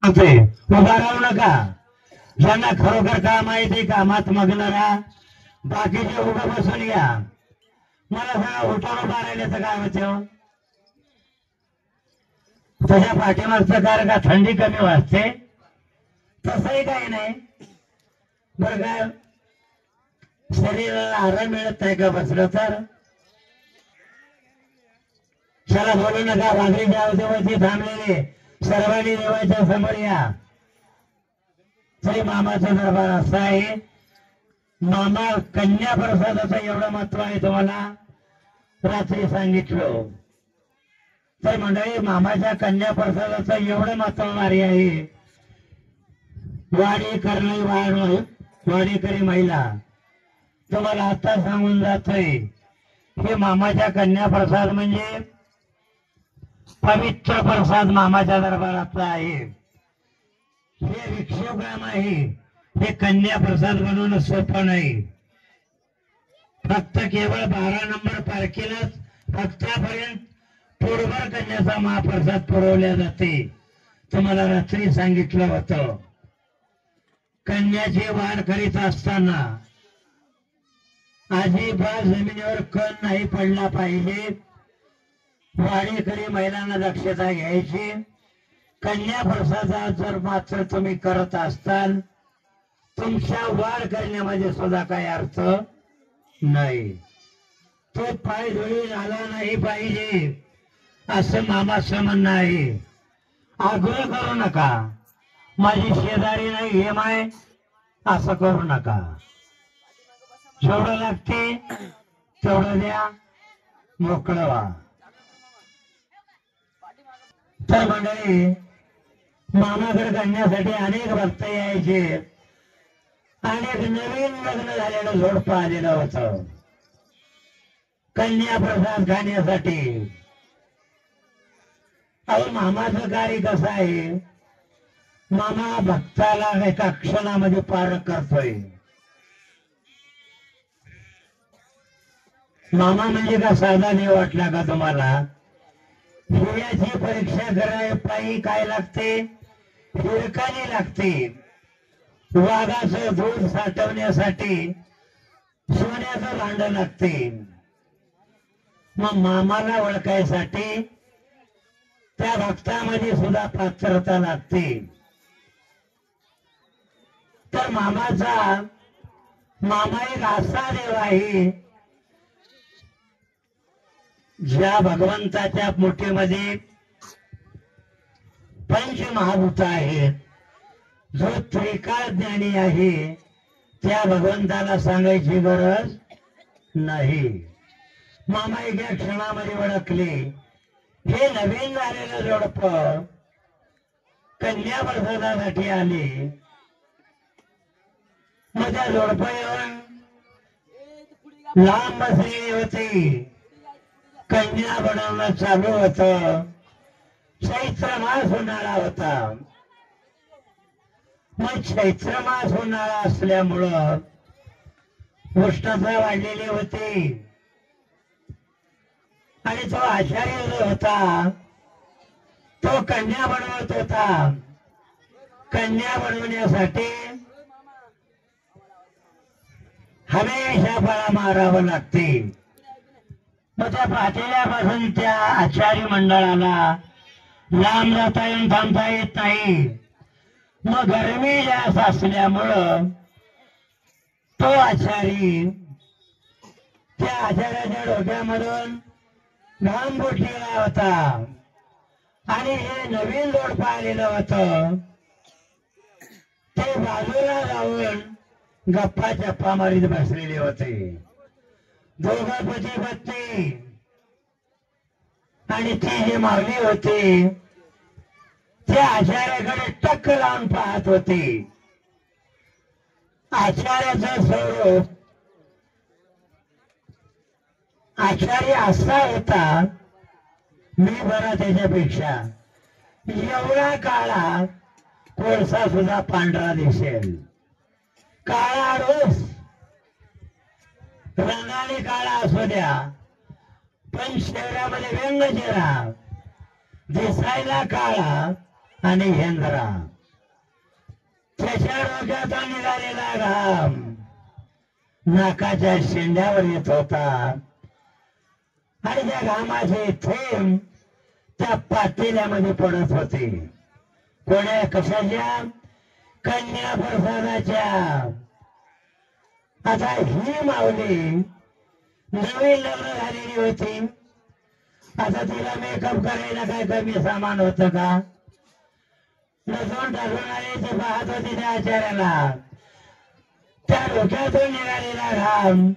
उभा राहू नका. ज्यांना खरोखर काम माहिती कामात मग्न राहा. बाकीचे उभं बसून या. मला सांगा उठावर उभा राहिल्याचं काय होतं? त्याच्या पाठीमागचं कार का थंडी कमी वाजते? तसंही काही नाही बरं काय. शरीराला आराम मिळत नाही का बसलं तर? चला बोलू नका. वाघरीच्या अवधीवरती थांबलेले सर्वांनी देवाच्या समोर या. तरी मामाचा दरबार असा आहे. मामा कन्या प्रसादाचं एवढं महत्व आहे तुम्हाला रात्री सांगितलं. तर मंडळी मामाच्या कन्या प्रसादाचं एवढं महत्व भारी आहे. वाडेकरी महिला तुम्हाला आता सांगून जातोय. हे मामाच्या कन्या प्रसाद म्हणजे पवित्र प्रसाद मामाच्या दरबारातला आहे. हे विक्षेप काम आहे. हे कन्या प्रसाद बनवणं सोपं नाही. फक्त केवळ 12 नंबर पारखीलाच भक्तापर्यंत पोटभर कन्याचा महाप्रसाद पुरवल्या जाते. तुम्हाला रात्री सांगितलं होतं. कन्याची वाढ करीत असताना अजिबात जमिनीवर कण नाही पडला पाहिजे. वाडेकरी महिलांना दक्षता घ्यायची. कन्या प्रसादात जर मात्र तुम्ही करत असताल तुमच्या वाढ करण्यामध्ये सुद्धा काही अर्थ नाही. तो पाय धुळी आला नाही पाहिजे असं मामाचं म्हणणं आहे. आग्रह करू नका. माझी शेजारी नाही हे माय असं करू नका. जेवढं लागते तेवढं द्या. मोकळं व्हा. तर मंडळी मामाकडे करण्यासाठी अनेक भक्त यायचे. अनेक नवीन लग्न झालेलं जोडपं आलेलं होतं कन्या प्रसाद खाण्यासाठी. अहो मामाचं कार्य कसं आहे. मामा भक्ताला एका क्षणामध्ये पार करतोय. मामा म्हणजे का साधा नाही वाटला का तुम्हाला? हिऱ्याची परीक्षा कराय पायी काय लागते? हिरकानी लागते. वाघाचं दूध साठवण्यासाठी सोन्याचं भांड लागते. मग मामाला ओळखायसाठी त्या भक्तामध्ये सुद्धा पात्रता लागते. तर मामा एक असा देव आहे ज्या भगवंताच्या मुठीमध्ये पंचमहाभूत आहेत. जो त्रिकाळ ज्ञानी आहे त्या भगवंताला सांगायची गरज नाही. मामा एका क्षणामध्ये ओळखले. हे नवीन झालेलं जोडपं कन्या प्रसादासाठी आले. मग त्या जोडपं येऊन लांब बसलेली होती. कन्या बनवणं चालू होतं. चैत्र मास उन्हाळा होता. मग चैत्र मास उन्हाळा असल्यामुळं उष्णता वाढलेली होती. आणि तो आचार्य जो होता तो कन्या बनवत होता. कन्या बनवण्यासाठी हमेशा फळा मारावं लागते. मग त्या पातेल्यापासून त्या आचार्य मंडळाला लांब जाता येऊन थांबता येत नाही. मग गरमी जास्त असल्यामुळं तो आचारी त्या आचार्याच्या डोक्यामधून घाम फुटलेला होता. आणि हे नवीन जोडपं आलेलं होतं. ते बाजूला जाऊन गप्पा चप्पा मारीत बसलेले होते. दोघं पती पत्नी. आणि ती जी मागणी होती त्या आचार्याकडे टक्क लावून पाहत होती. आचार्याचं स्वरूप आचार्य असा होता मी बरा त्याच्यापेक्षा. एवढा काळा कोळसा सुद्धा पांढरा दिसेल. काळा रोज रंगाने काळा असू द्या पण शहरामध्ये व्यंग चेहरा. दिसायला काळा आणि हेंद्रा. त्याच्या डोक्यातून निघालेला घाम नाकाच्या शेंड्यावर येत होता आणि त्या घामाचे थेंब त्या पातेल्यामध्ये पडत होते. कोण्या कशाच्या? कन्या प्रसादाच्या. आता ही माऊली नवीन लग्न झालेली होती. आता तिला मेकअप करायला काय कमी सामान होतं का? नसून टाकून आले ते पाहत होते त्या आचार्याला. त्या डोक्यातून निघालेला घाम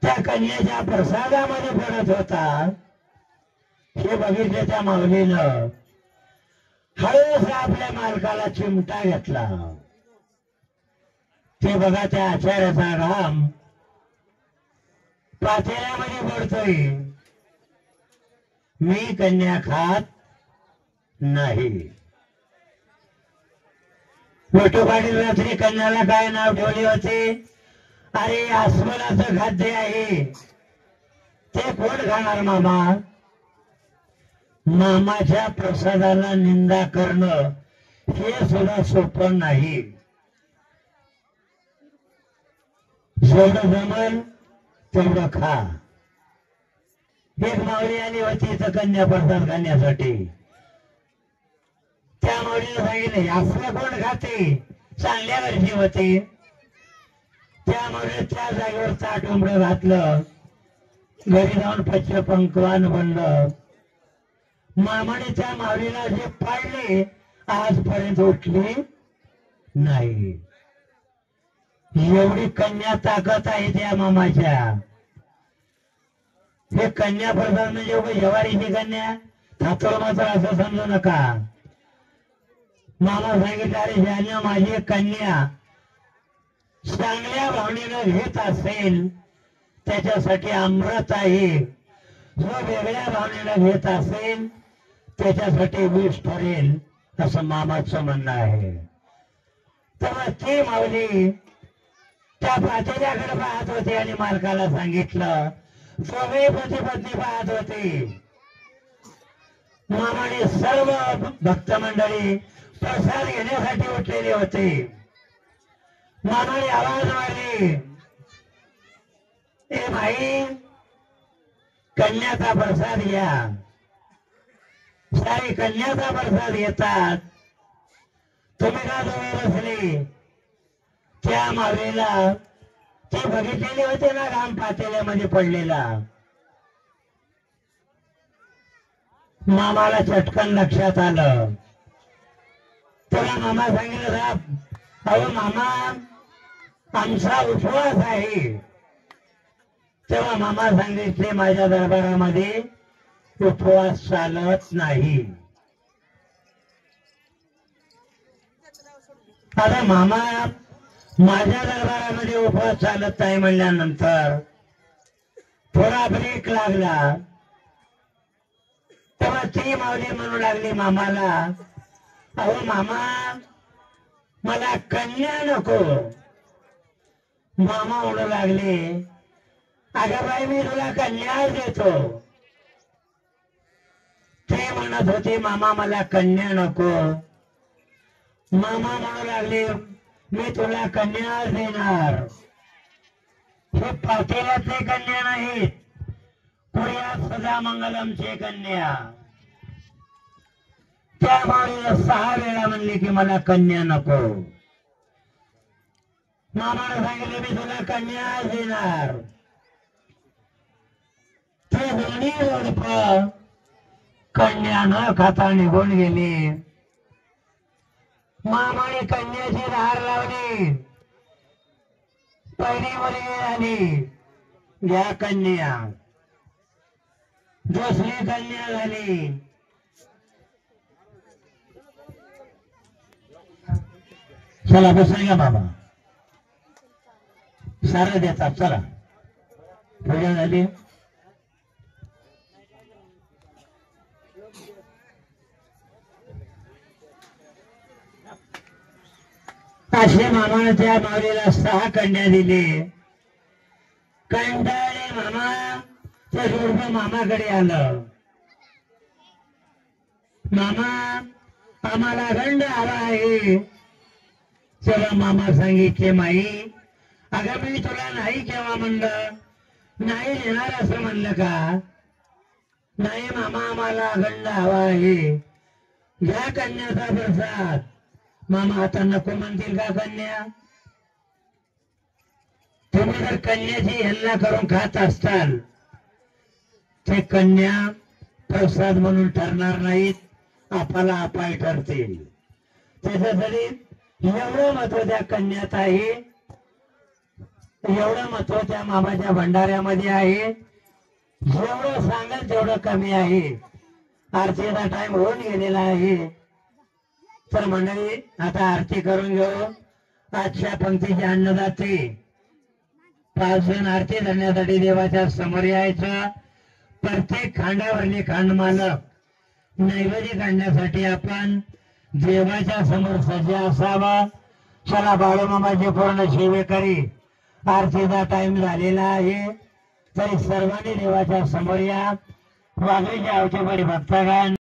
त्या कन्याच्या प्रसादामध्ये पडत होता. हे बघितले त्या माऊलीनं हळूच आपल्या मालकाला चिमटा घेतला. ते बघा त्या आचार्याचा घाम पातेल्यामध्ये पडतोय. मी कन्या खात नाही. विठोबाने रात्री कन्याला काय नाव ठेवले होते? अरे अस्वलाचं खाद्य आहे, ते कोण खाणार मामा? मामाच्या प्रसादाला निंदा करणं हे सुद्धा सोपं नाही. जेवढं जमल तेवढं खा. एक माऊली आली होती इथं कन्या प्रसाद खाण्यासाठी. त्या माऊलीने सांगितले असलं कोण खाते? चांगल्या घरची होती. त्या माऊलीने त्या जागेवर ताट उमडं घातलं. घरी जाऊन पंचपंक्वान बनलं. मामाने त्या माऊलीला जे पाडले आजपर्यंत उठली नाही. एवढी कन्या ताकद आहे त्या मामाच्या. हे कन्या प्रसाद म्हणजे उगा जवारीची कन्या थातोड मात्र असं समजू नका. मामा सांगितलं अरे ज्याने माझी कन्या चांगल्या भावनेनं घेत असेल त्याच्यासाठी अमृत आहे. जो वेगळ्या भावनेनं घेत असेल त्याच्यासाठी विष ठरेल असं मामाचं म्हणणं आहे. तेव्हा ती माऊली त्या पातेल्याकडे पाहत होती आणि मालकाला सांगितलं. दोघे पती पत्नी पाहत होते. मामाने सर्व भक्त मंडळी प्रसाद घेण्यासाठी उठलेले होते. मामाने आवाज मारली, ए भाई कन्याचा प्रसाद घ्या. सारी कन्याचा प्रसाद घेतात, तुम्ही का दोघे बसले? त्या माऊलीला ते बघितलेले होते ना घाम पातेल्यामध्ये पडलेला. मामाला चटकन लक्षात आलं. तेव्हा मामा सांगितलं अहो मामा आमचा उपवास आहे. तेव्हा मामा सांगितले माझ्या दरबारामध्ये उपवास चालत नाही. आता मामा माझ्या दरबारामध्ये उपवास चालत नाही म्हणल्यानंतर थोडा ब्रेक लागला. तेव्हा ती माऊली म्हणू लागली मामाला, अहो मामा मला कन्या नको. मामा म्हणू लागले, अगं बाई मी तुला कन्या देतो. ते म्हणत होते मामा मला कन्या नको. मामा म्हणू लागले मी तुला कन्या देणार. हे पातेल्यातले कन्या नाहीत, कुर्यात सदा मंगलमचे कन्या. त्या माऊलीला 6 वेळा म्हणले की मला कन्या नको. मामाने सांगितले मी तुला कन्या देणार. ते दोन्ही जोडप कन्या न खाता निघून गेली. मामाने कन्याची धार लावली. पहिली मुलगी झाली, घ्या कन्या. दुसरी कन्या झाली. चला बसून घ्या बाबा, सारं देतात. चला पूजा झाली. असे मामाने त्या माऊलीला 6 कन्या दिले. कंटाळले मामा, ते जोडपं मामाकडे आलं. मामा आम्हाला गंड आला आहे, चला मामा सांगितले माई, अगं मी तुला नाही केव्हा म्हणलं, नाही देणार असं म्हणलं का? नाही मामा, आम्हाला अखंड हवा आहे, घ्या कन्याचा प्रसाद. मामा आता नको म्हणतील का कन्या? तुम्ही जर कन्याची हेलना करून खात असताल, ते कन्या प्रसाद म्हणून ठरणार नाहीत, आपला अपाय ठरतील. त्याच्यासाठी एवढं महत्व त्या कन्यात आहे, एवढं महत्व त्या मामाच्या भंडाऱ्यामध्ये आहे. जेवढं सांगेल तेवढं कमी आहे. आरतीचा टाइम होऊन गेलेला आहे. तर मंडळी आता आरती करून घेऊ. आजच्या पंक्तीचे अन्नदाते 5 जण आरती धरण्यासाठी देवाच्या समोर यायचं. प्रत्येक खांडावरले खांड मालक नैवेद्य काढण्यासाठी आपण देवाच्या समोर सज्ज असावा. चला बाळूमामाची पूर्ण सेवेकरी, आरतीचा टाइम झालेला आहे, तरी सर्वांनी देवाच्या समोर या. वाघरीच्या आवतीमध्ये भक्तगण